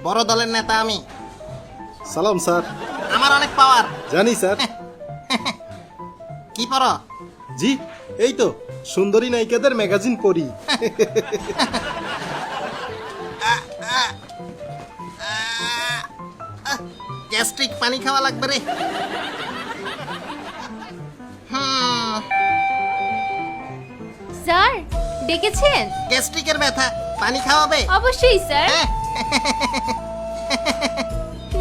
বড় দলের নেতা আমি। সালাম স্যার। আমার অনেক পাওয়ার। জানি স্যার। কি পড়ো? জি এই তো সুন্দরী নায়িকাদের ম্যাগাজিন পড়ি। গ্যাস্ট্রিক, পানি খাওয়া লাগবে রে। স্যার ডেকেছেন? গ্যাস্ট্রিকের ব্যথা, পানি খাওয়াবে? অবশ্যই স্যার। হ্যাঁ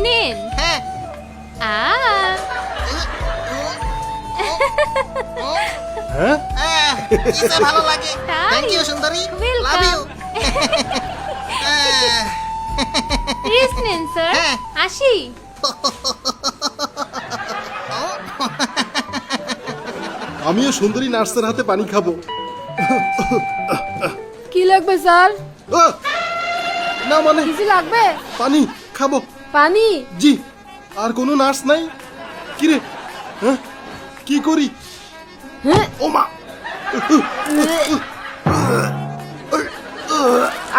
নেন। হ্যাঁ। হ্যাঁ কি যে ভালো লাগে। তাই? থ্যাংক ইউ সুন্দরী, Welcome. Love you. রেস্ট নেন স্যার। হ্যাঁ। আসি। আমিও সুন্দরী নার্সের হাতে পানি খাবো। কি লাগবে স্যার? আহ! না মানে কিছু লাগবে? পানি খাবো। পানি? জি। আর কোনো নার্স নাই? কিরে হ্যাঁ কি করি? হ্যাঁ, ওমা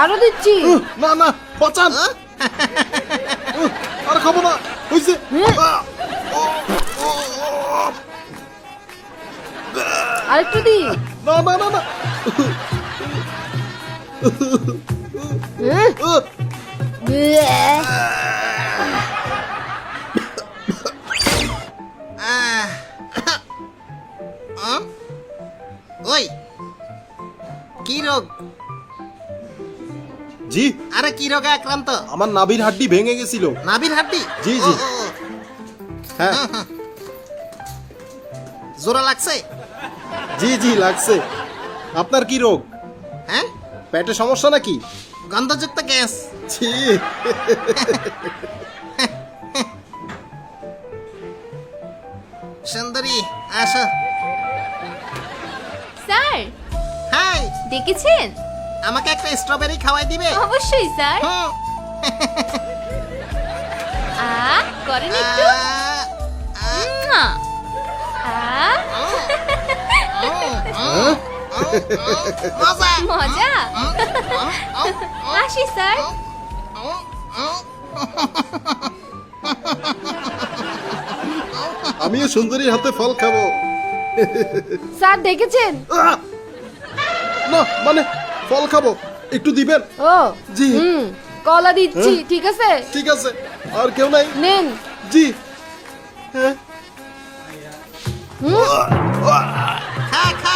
আরো দিচ্ছি। না না বাঁচান। আর খাবো না হইছে। আরেকটু দি। না না না না হ্যাঁ? ওই কি রোগ? জি আরে কি রোগে আক্রান্ত? আমার নাভির হাড্ডি ভেঙে গেছিল। নাভির হাড্ডি? জি, জি। ও, ও, ও। হ্যাঁ জোড়া লাগছে? জি জি লাগছে। আপনার কি রোগ? হ্যাঁ, পেটে সমস্যা নাকি? গন্ধযুক্ত গ্যাস। ছি সুন্দরী আসো। স্যার হাই, ডেকেছেন? আমাকে একটা স্ট্রবেরি খাওয়াই দিবে? অবশ্যই স্যার। হুম। করেন একটু। মুয়া। মজা। মজা। আসি স্যার। আমিও সুন্দরীর হাতে ফল খাবো। স্যার দেখেছেন? আহ! না মানে ফল খাবো, একটু দিবেন? ও জি। কলা দিচ্ছি, ঠিক আছে? ঠিক আছে। আর কেউ নাই? নেন। জি। হ্যাঁ খা খা।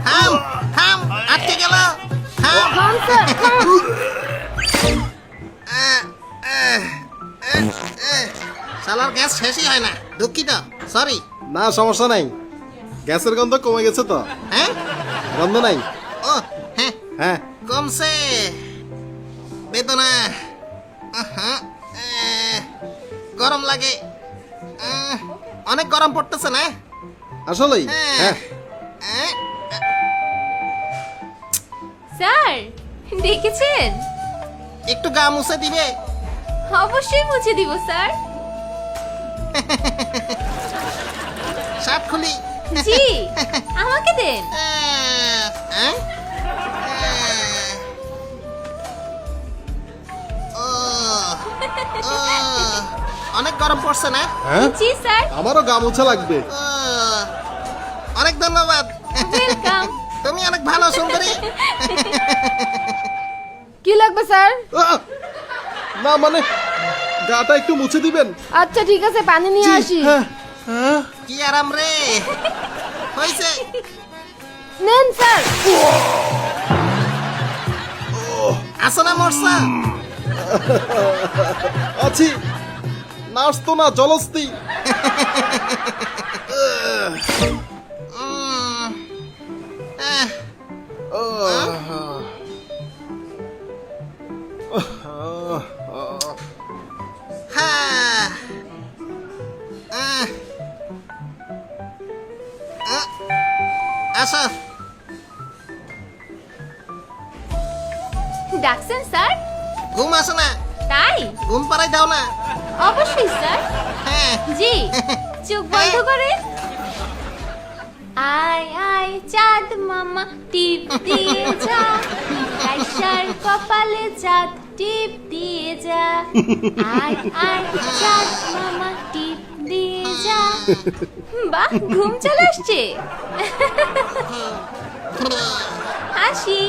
থাম থাম, আটকে গেল। থাম। খান স্যার, খান। শালার গ্যাস শেষই হয় না, দুঃখিত, সরি। না সমস্যা নাই, গ্যাসের গন্ধ কমে গেছে তো। হ্যাঁ, গন্ধ নাই। ও হ্যাঁ, হ্যাঁ কমছে বেদনা। আহা, গরম লাগে, অনেক গরম পড়তেছে না? আসলেই। হ্যাঁ স্যার দেখেছেন? একটু গা মুছে দিবে? অবশ্যই মুছে দিব স্যার। শার্ট খুলি? জি, আমাকে দেন। অনেক গরম পড়ছে না? হ্যাঁ জি স্যার। আমারও গা মোছা লাগবে। অনেক ধন্যবাদ। ওয়েলকাম। তুমি অনেক ভালো সুন্দরী। কি লাগবে স্যার? আহ! না মানে গাটা একটু মুছে দিবেন? আচ্ছা ঠিক আছে, পানি নিয়ে জি, আসি। হ্যাঁ, হ্যাঁ। কি আরাম রে হয়েছে। নেন স্যার। আসো না মরসা? আছি। নার্স তো না, জলস্তি। হ্যাঁ, আসো। ডাকছেন স্যার? ঘুম আসো না? তাই? ঘুম পাড়াই দাও না? অবশ্যই স্যার। হ্যাঁ। জি, চোখ বন্ধ করে। আয় আয় চাঁদ মামা টিপ দিয়ে যা, আয়শার কপালে চাঁদ টিপ দিয়ে যা আয় আয় চাঁদ মামা টিপ দিয়ে যা বাহ ঘুম চলে আসছে হাসি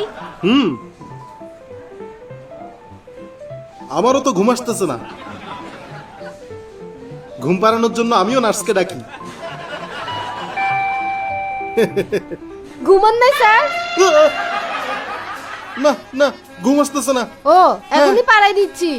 আমারও তো ঘুম আসতেছে না। ঘুম পাড়ানোর জন্য আমিও নার্সকে ডাকি। ঘুমান নাই স্যার? না না, ঘুম আসতেছে না। ও এখনই পাড়াই দিচ্ছি।